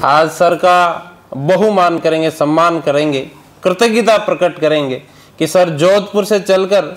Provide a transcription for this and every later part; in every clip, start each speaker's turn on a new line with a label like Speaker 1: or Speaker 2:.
Speaker 1: आज सर का बहुमान करेंगे, सम्मान करेंगे, कृतज्ञता प्रकट करेंगे कि सर जोधपुर से चलकर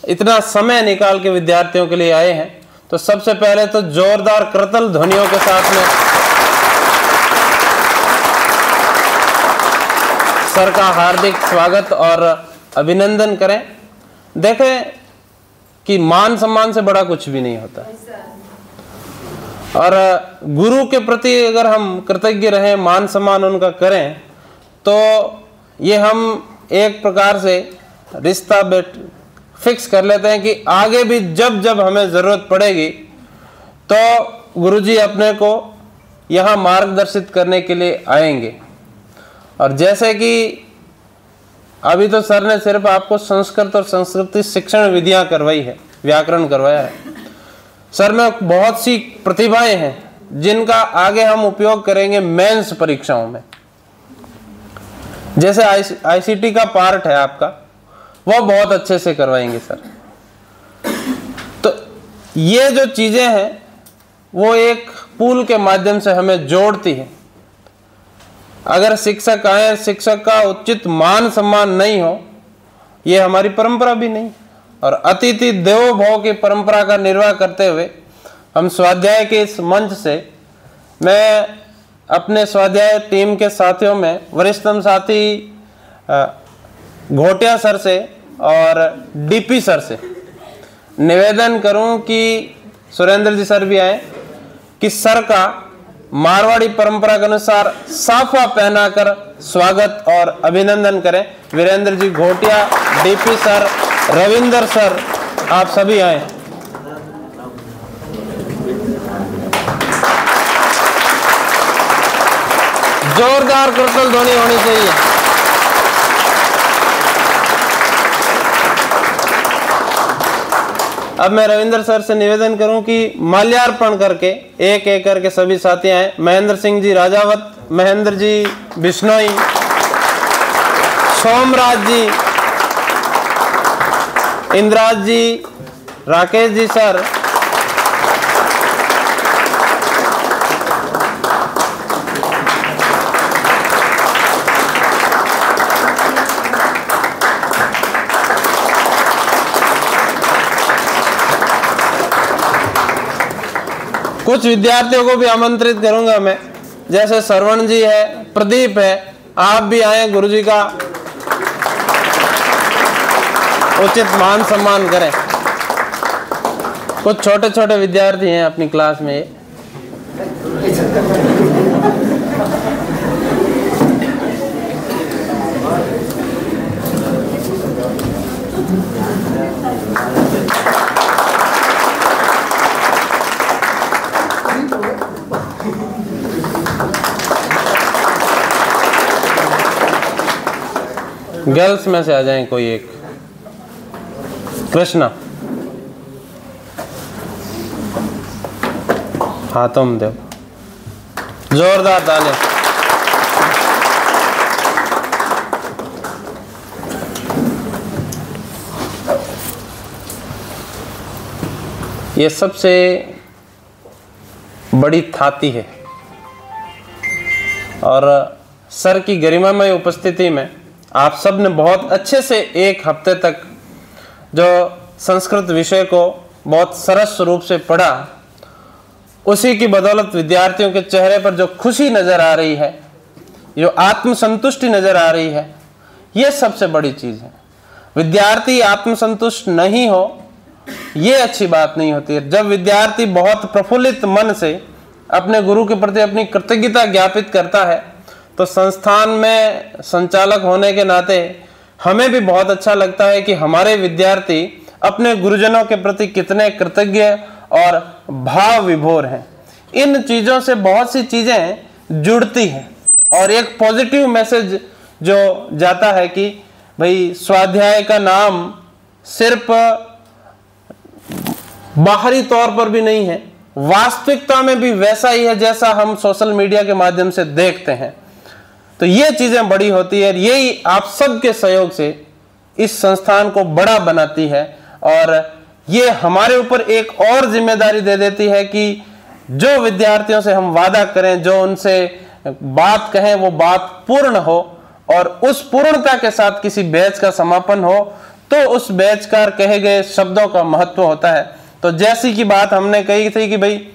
Speaker 1: इतना समय निकाल के विद्यार्थियों के लिए आए हैं। तो सबसे पहले तो जोरदार करतल ध्वनियों के साथ में सर का हार्दिक स्वागत और अभिनंदन करें। देखें कि मान सम्मान से बड़ा कुछ भी नहीं होता और गुरु के प्रति अगर हम कृतज्ञ रहें, मान सम्मान उनका करें, तो ये हम एक प्रकार से रिश्ता फिक्स कर लेते हैं कि आगे भी जब जब हमें ज़रूरत पड़ेगी तो गुरुजी अपने को यहाँ मार्गदर्शित करने के लिए आएंगे। और जैसे कि अभी तो सर ने सिर्फ आपको संस्कृत और संस्कृति शिक्षण विधियाँ करवाई है, व्याकरण करवाया है। सर में बहुत सी प्रतिभाएं हैं जिनका आगे हम उपयोग करेंगे मेंस परीक्षाओं में। जैसे आईसीटी का पार्ट है आपका, वो बहुत अच्छे से करवाएंगे सर। तो ये जो चीजें हैं वो एक पूल के माध्यम से हमें जोड़ती है। अगर शिक्षक आए, शिक्षक का उचित मान सम्मान नहीं हो, ये हमारी परंपरा भी नहीं। और अतिथि देवो भव की परंपरा का निर्वाह करते हुए हम स्वाध्याय के इस मंच से मैं अपने स्वाध्याय टीम के साथियों में वरिष्ठतम साथी घोटिया सर से और डीपी सर से निवेदन करूं कि सुरेंद्र जी सर भी आए कि सर का मारवाड़ी परंपरा के अनुसार साफा पहनाकर स्वागत और अभिनंदन करें। Virendra ji Ghotiya, DP sir, Ravinder sir, आप सभी आए। जोरदार करतल ध्वनि होनी चाहिए। अब मैं रविंदर सर से निवेदन करूं कि माल्यार्पण करके एक एक करके सभी साथी आए। महेंद्र सिंह जी राजावत, महेंद्र जी बिश्नोई, सोमराज जी, इंद्राज जी, राकेश जी सर, कुछ विद्यार्थियों को भी आमंत्रित करूंगा मैं, जैसे श्रवण जी है, प्रदीप है, आप भी आए, गुरुजी का उचित मान सम्मान करें। कुछ छोटे छोटे विद्यार्थी हैं अपनी क्लास में। गर्ल्स में से आ जाएं कोई एक। कृष्णा, हाथों में दो, जोरदार ताली। ये सबसे बड़ी थाती है और सर की गरिमामय उपस्थिति में आप सब ने बहुत अच्छे से एक हफ्ते तक जो संस्कृत विषय को बहुत सरस रूप से पढ़ा, उसी की बदौलत विद्यार्थियों के चेहरे पर जो खुशी नजर आ रही है, जो आत्मसंतुष्टि नजर आ रही है, ये सबसे बड़ी चीज है। विद्यार्थी आत्मसंतुष्ट नहीं हो, ये अच्छी बात नहीं होती है। जब विद्यार्थी बहुत प्रफुल्लित मन से अपने गुरु के प्रति अपनी कृतज्ञता ज्ञापित करता है, तो संस्थान में संचालक होने के नाते हमें भी बहुत अच्छा लगता है कि हमारे विद्यार्थी अपने गुरुजनों के प्रति कितने कृतज्ञ और भाव विभोर हैं। इन चीज़ों से बहुत सी चीज़ें जुड़ती हैं और एक पॉजिटिव मैसेज जो जाता है कि भाई स्वाध्याय का नाम सिर्फ बाहरी तौर पर भी नहीं है, वास्तविकता में भी वैसा ही है जैसा हम सोशल मीडिया के माध्यम से देखते हैं। तो ये चीजें बड़ी होती है, यही आप सबके सहयोग से इस संस्थान को बड़ा बनाती है और ये हमारे ऊपर एक और जिम्मेदारी दे देती है कि जो विद्यार्थियों से हम वादा करें, जो उनसे बात कहें वो बात पूर्ण हो और उस पूर्णता के साथ किसी बैच का समापन हो तो उस बैचकार कहे गए शब्दों का महत्व होता है। तो जैसी की बात हमने कही थी कि भाई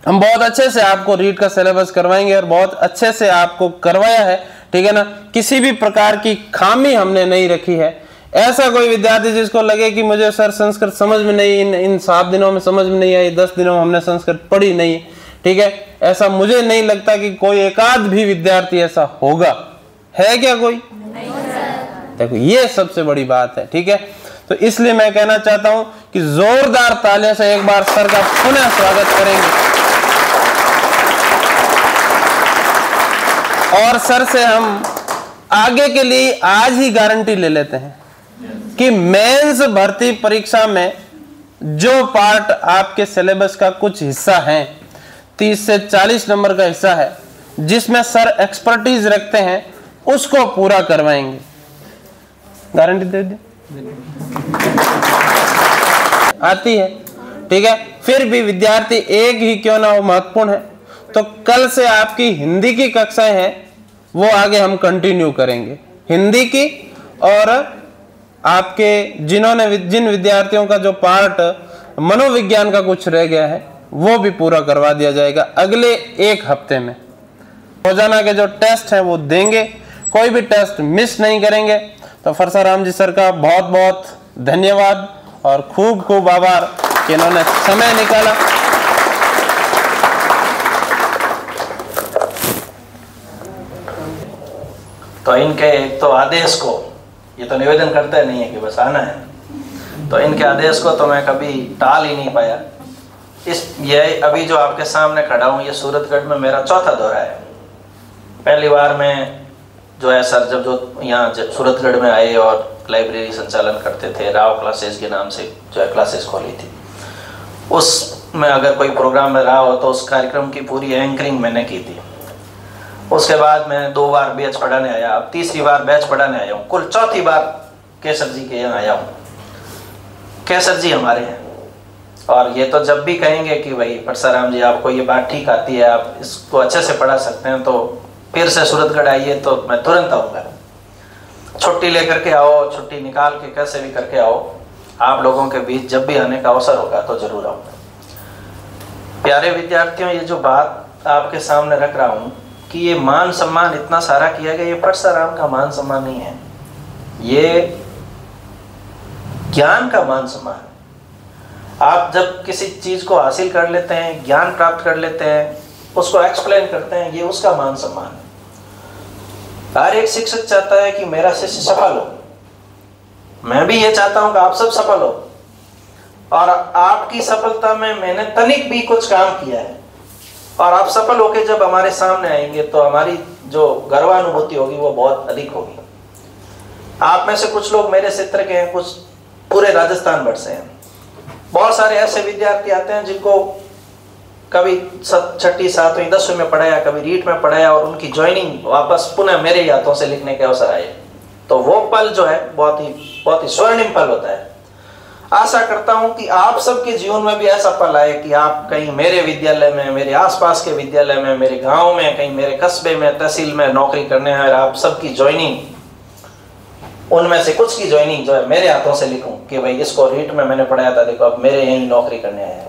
Speaker 1: हम बहुत अच्छे से आपको रीट का सिलेबस करवाएंगे और बहुत अच्छे से आपको करवाया है, ठीक है ना, किसी भी प्रकार की खामी हमने नहीं रखी है। ऐसा कोई विद्यार्थी जिसको लगे कि मुझे सर संस्कृत समझ में नहीं, इन 7 दिनों में समझ में नहीं आई, 10 दिनों में हमने संस्कृत पढ़ी नहीं, ठीक है, ऐसा मुझे नहीं लगता कि कोई एकाध भी विद्यार्थी ऐसा होगा। है क्या कोई? देखो ये सबसे बड़ी बात है, ठीक है। तो इसलिए मैं कहना चाहता हूं कि जोरदार तालियों से एक बार सर का पुनः स्वागत करेंगे और सर से हम आगे के लिए आज ही गारंटी ले लेते हैं कि मेंस भर्ती परीक्षा में जो पार्ट आपके सिलेबस का कुछ हिस्सा है, 30 से 40 नंबर का हिस्सा है, जिसमें सर एक्सपर्टीज रखते हैं, उसको पूरा करवाएंगे। गारंटी दे दे आती है, ठीक है। फिर भी विद्यार्थी एक ही क्यों ना हो महत्वपूर्ण है। तो कल से आपकी हिंदी की कक्षाएं हैं वो आगे हम कंटिन्यू करेंगे, हिंदी की, और आपके जिन विद्यार्थियों का जो पार्ट मनोविज्ञान का कुछ रह गया है वो भी पूरा करवा दिया जाएगा अगले 1 हफ्ते में। रोजाना के जो टेस्ट हैं वो देंगे, कोई भी टेस्ट मिस नहीं करेंगे। तो फरसाराम जी सर का बहुत बहुत धन्यवाद और खूब खूब आभार कि इन्होंने समय निकाला।
Speaker 2: तो इनके एक तो आदेश को, ये तो निवेदन करते नहीं है कि बस आना है, तो इनके आदेश को तो मैं कभी टाल ही नहीं पाया। ये अभी जो आपके सामने खड़ा हूँ, ये सूरतगढ़ में मेरा 4था दौरा है। पहली बार मैं जो है सर जब जो यहाँ सूरतगढ़ में आए और लाइब्रेरी संचालन करते थे, राव क्लासेस के नाम से जो है क्लासेस खोली थी, उसमें अगर कोई प्रोग्राम में रहा हो तो उस कार्यक्रम की पूरी एंकरिंग मैंने की थी। उसके बाद मैं 2 बार बैच पढ़ाने आया, अब 3री बार बैच पढ़ाने आया हूँ, कुल 4थी बार केसर जी के यहाँ आया हूँ। केसर जी हमारे हैं और ये तो जब भी कहेंगे कि भाई परसाराम जी आपको ये बात ठीक आती है, आप इसको अच्छे से पढ़ा सकते हैं, तो फिर से सूरतगढ़ आइए तो मैं तुरंत आऊँगा। छुट्टी लेकर के आओ, छुट्टी निकाल के कैसे भी करके आओ, आप लोगों के बीच जब भी आने का अवसर होगा तो जरूर आऊँगा। प्यारे विद्यार्थियों, ये जो बात आपके सामने रख रहा हूँ कि ये मान सम्मान इतना सारा किया गया, ये परसाराम का मान सम्मान नहीं है, ये ज्ञान का मान सम्मान है। आप जब किसी चीज को हासिल कर लेते हैं, ज्ञान प्राप्त कर लेते हैं, उसको एक्सप्लेन करते हैं, ये उसका मान सम्मान है। हर एक शिक्षक चाहता है कि मेरा शिष्य सफल हो, मैं भी ये चाहता हूं कि आप सब सफल हो, और आपकी सफलता में मैंने तनिक भी कुछ काम किया है, और आप सफल होकर जब हमारे सामने आएंगे तो हमारी जो गर्वानुभूति होगी वो बहुत अधिक होगी। आप में से कुछ लोग मेरे क्षेत्र के हैं, कुछ पूरे राजस्थान भर से हैं। बहुत सारे ऐसे विद्यार्थी आते हैं जिनको कभी 6ठी 7वीं 10वीं में पढ़ाया, कभी रीट में पढ़ाया, और उनकी ज्वाइनिंग वापस पुनः मेरे हाथों से लिखने के अवसर आए। तो वो पल जो है बहुत ही स्वर्णिम पल होता है। आशा करता हूं कि आप सबके जीवन में भी ऐसा पल आए कि आप कहीं मेरे विद्यालय में, मेरे आसपास के विद्यालय में, मेरे गांव में, कहीं मेरे कस्बे में, तहसील में नौकरी करने हैं, और आप सबकी ज्वाइनिंग, उनमें से कुछ की ज्वाइनिंग जो है मेरे हाथों से लिखूं कि भाई इसको रीट में मैंने पढ़ाया था, देखो अब मेरे यहीं नौकरी करने आया है,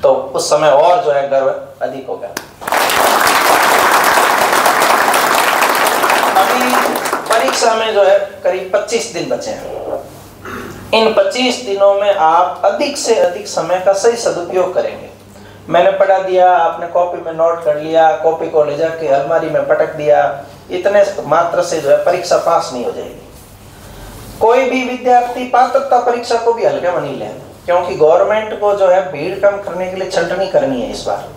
Speaker 2: तो उस समय और जो है गर्व अधिक होगा। अभी परीक्षा में जो है करीब 25 दिन बचे हैं। इन 25 दिनों में आप अधिक से अधिक समय का सही सदुपयोग करेंगे। मैंने पढ़ा दिया, आपने कॉपी में नोट कर लिया, कॉपी को ले जाके अलमारी में पटक दिया, इतने मात्र से जो है परीक्षा पास नहीं हो जाएगी। कोई भी विद्यार्थी पात्रता परीक्षा को भी हल्के में नहीं ले, क्योंकि गवर्नमेंट को जो है भीड़ कम करने के लिए छंटनी करनी है इस बार,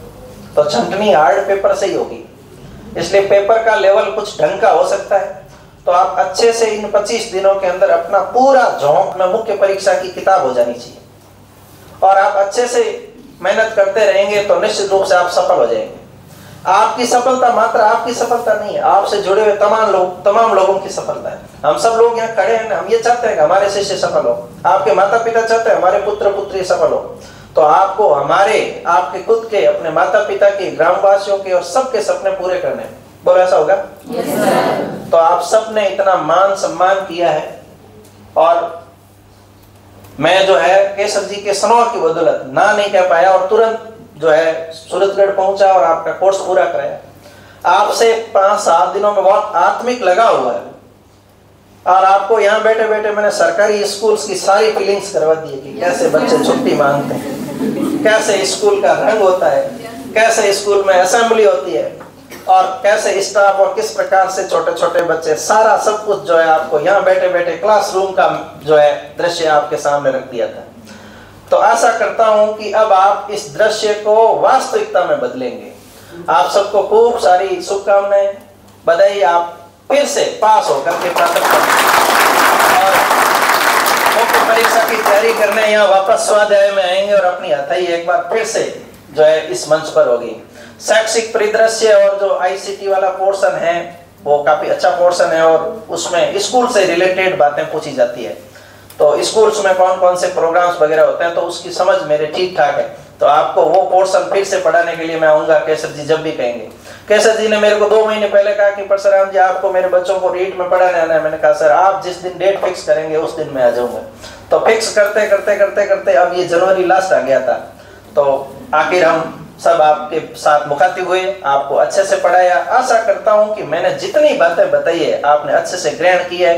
Speaker 2: तो छंटनी हार्ड पेपर से ही होगी, इसलिए पेपर का लेवल कुछ ढंग का हो सकता है। तो आप अच्छे से इन 25 दिनों के अंदर अपना पूरा झोंक में मुख्य परीक्षा की किताब हो जानी चाहिए, और आप अच्छे से मेहनत करते रहेंगे तो निश्चित रूप से आप सफल हो जाएंगे। आपकी सफलता मात्र आपकी सफलता नहीं है, आपसे जुड़े हुए तमाम लोगों की सफलता है। हम सब लोग यहाँ खड़े हैं, हम ये चाहते हैं कि हमारे शिष्य सफल हो, आपके माता पिता चाहते हैं हमारे पुत्र पुत्री सफल हो, तो आपको आपके खुद के, अपने माता पिता के, ग्रामवासियों के और सबके सपने पूरे करने, बोलो ऐसा होगा? तो आप सब ने इतना मान सम्मान किया है, और मैं जो है केसर जी के स्नेह की बदौलत ना नहीं कह पाया और तुरंत जो है सूरतगढ़ पहुंचा और आपका कोर्स पूरा कराया। आपसे 5-7 दिनों में बहुत आत्मिक लगा हुआ है, और आपको यहाँ बैठे बैठे मैंने सरकारी स्कूल्स की सारी फीलिंग्स करवा दी है कि कैसे बच्चे छुट्टी मांगते हैं, कैसे स्कूल का रंग होता है, कैसे स्कूल में असेंबली होती है, और कैसे स्टाफ और किस प्रकार से छोटे छोटे बच्चे, सारा सब कुछ जो है आपको यहाँ बैठे बैठे क्लासरूम का जो है दृश्य आपके सामने रख दिया था। तो आशा करता हूँ कि अब आप इस दृश्य को वास्तविकता में बदलेंगे। आप सबको खूब सारी शुभकामनाएं, बधाई। आप फिर से पास होकर के प्राप्त और मुख्य परीक्षा की तैयारी करने यहाँ वापस स्वाध्याय में आएंगे और अपनी हथाई एक बार फिर से जो है इस मंच पर होगी। शैक्षिक परिदृश्य और जो आईसीटी वाला पोर्शन है वो काफी अच्छा पोर्शन है, और उसमें स्कूल से रिलेटेड बातें पूछी जाती है। तो स्कूल्स में कौन कौन से प्रोग्राम्स वगैरह होते हैं, तो उसकी समझ मेरे ठीक ठाक है। तो आपको वो पोर्शन फिर से पढ़ाने के लिए मैं आऊंगा, केसर जी जब भी कहेंगे। केसर जी ने मेरे को 2 महीने पहले कहा कि परशुराम जी आपको मेरे बच्चों को रीट में पढ़ाने आना है। मैंने कहा सर आप जिस दिन डेट फिक्स करेंगे उस दिन मैं आ जाऊंगा। तो फिक्स करते करते करते करते अब ये जनवरी लास्ट आ गया था, तो आखिर हम सब आपके साथ मुखातिब हुए, आपको अच्छे से पढ़ाया। आशा करता हूं कि मैंने जितनी बातें बताई है आपने अच्छे से ग्रहण की है।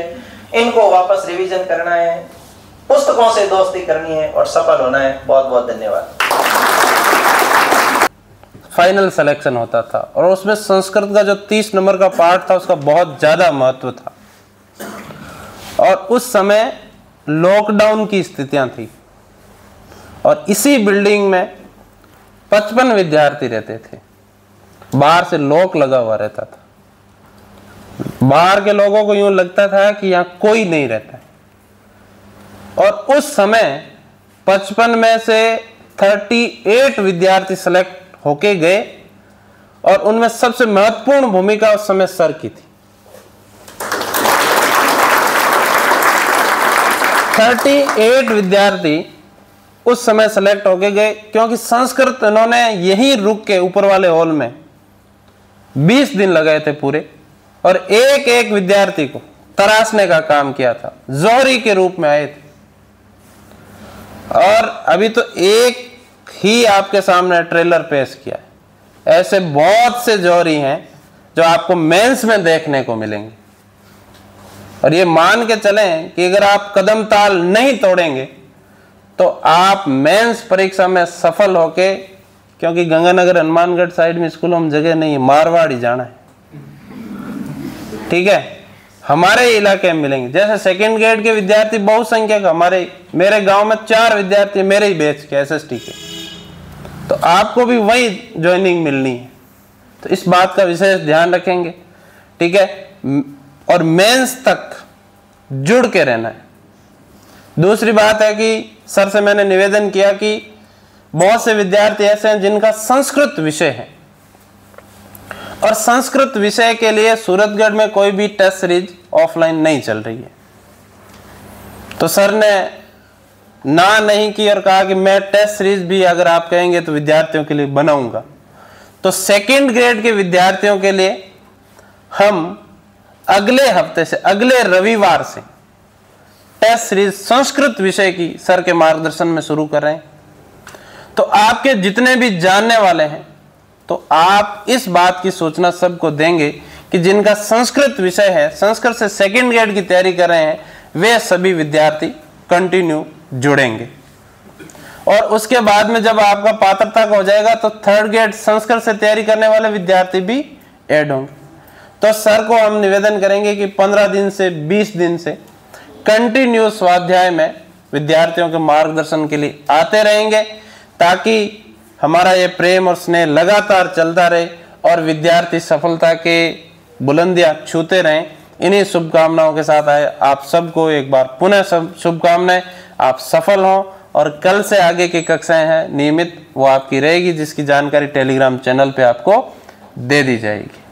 Speaker 2: इनको वापस रिवीजन करना है, पुस्तकों से दोस्ती करनी है और सफल होना है। बहुत बहुत धन्यवाद।
Speaker 1: फाइनल सिलेक्शन होता था और उसमें संस्कृत का जो 30 नंबर का पार्ट था उसका बहुत ज़्यादा महत्व था, और उस समय लॉकडाउन की स्थितियां थी, और इसी बिल्डिंग में 55 विद्यार्थी रहते थे। बाहर से लॉक लगा हुआ रहता था, बाहर के लोगों को यूं लगता था कि यहाँ कोई नहीं रहता है। और उस समय 55 में से 38 विद्यार्थी सेलेक्ट होके गए, और उनमें सबसे महत्वपूर्ण भूमिका उस समय सर की थी। 38 विद्यार्थी उस समय सेलेक्ट होके गए, क्योंकि संस्कृत इन्होंने यहीं रुक के ऊपर वाले हॉल में 20 दिन लगाए थे पूरे, और एक एक विद्यार्थी को तराशने का काम किया था। जौहरी के रूप में आए थे, और अभी तो एक ही आपके सामने ट्रेलर पेश किया है। ऐसे बहुत से जौहरी हैं जो आपको मेंस में देखने को मिलेंगे, और ये मान के चलें कि अगर आप कदम ताल नहीं तोड़ेंगे तो आप मेंस परीक्षा में सफल होके, क्योंकि गंगानगर हनुमानगढ़ साइड में स्कूलों में जगह नहीं है, मारवाड़ी जाना है, ठीक है, हमारे इलाके में मिलेंगे। जैसे सेकंड ग्रेड के विद्यार्थी बहुसंख्यक मेरे गांव में 4 विद्यार्थी मेरे ही बैच के एसएसटी के, तो आपको भी वही ज्वाइनिंग मिलनी है। तो इस बात का विशेष ध्यान रखेंगे, ठीक है, और मेंस तक जुड़ के रहना है। दूसरी बात है कि सर से मैंने निवेदन किया कि बहुत से विद्यार्थी ऐसे हैं जिनका संस्कृत विषय है, और संस्कृत विषय के लिए सूरतगढ़ में कोई भी टेस्ट सीरीज ऑफलाइन नहीं चल रही है। तो सर ने ना नहीं की और कहा कि मैं टेस्ट सीरीज भी अगर आप कहेंगे तो विद्यार्थियों के लिए बनाऊंगा। तो सेकंड ग्रेड के विद्यार्थियों के लिए हम अगले हफ्ते से, अगले रविवार से टेस्ट सीरीज संस्कृत विषय की सर के मार्गदर्शन में शुरू कर रहे हैं। तो आपके जितने भी जानने वाले हैं, तो आप इस बात की सूचना सबको देंगे कि जिनका संस्कृत विषय है, संस्कृत से सेकंड ग्रेड की तैयारी कर रहे हैं, वे सभी विद्यार्थी कंटिन्यू जुड़ेंगे। और उसके बाद में जब आपका पात्रता हो जाएगा तो थर्ड ग्रेड संस्कृत से तैयारी करने वाले विद्यार्थी भी ऐड होंगे। तो सर को हम निवेदन करेंगे कि 15 दिन से 20 दिन से कंटिन्यू स्वाध्याय में विद्यार्थियों के मार्गदर्शन के लिए आते रहेंगे, ताकि हमारा ये प्रेम और स्नेह लगातार चलता रहे और विद्यार्थी सफलता के बुलंदियां छूते रहें। इन्हीं शुभकामनाओं के साथ आए आप सबको एक बार पुनः शुभकामनाएं। आप सफल हों, और कल से आगे की कक्षाएं हैं नियमित, वो आपकी रहेगी, जिसकी जानकारी टेलीग्राम चैनल पे आपको दे दी जाएगी।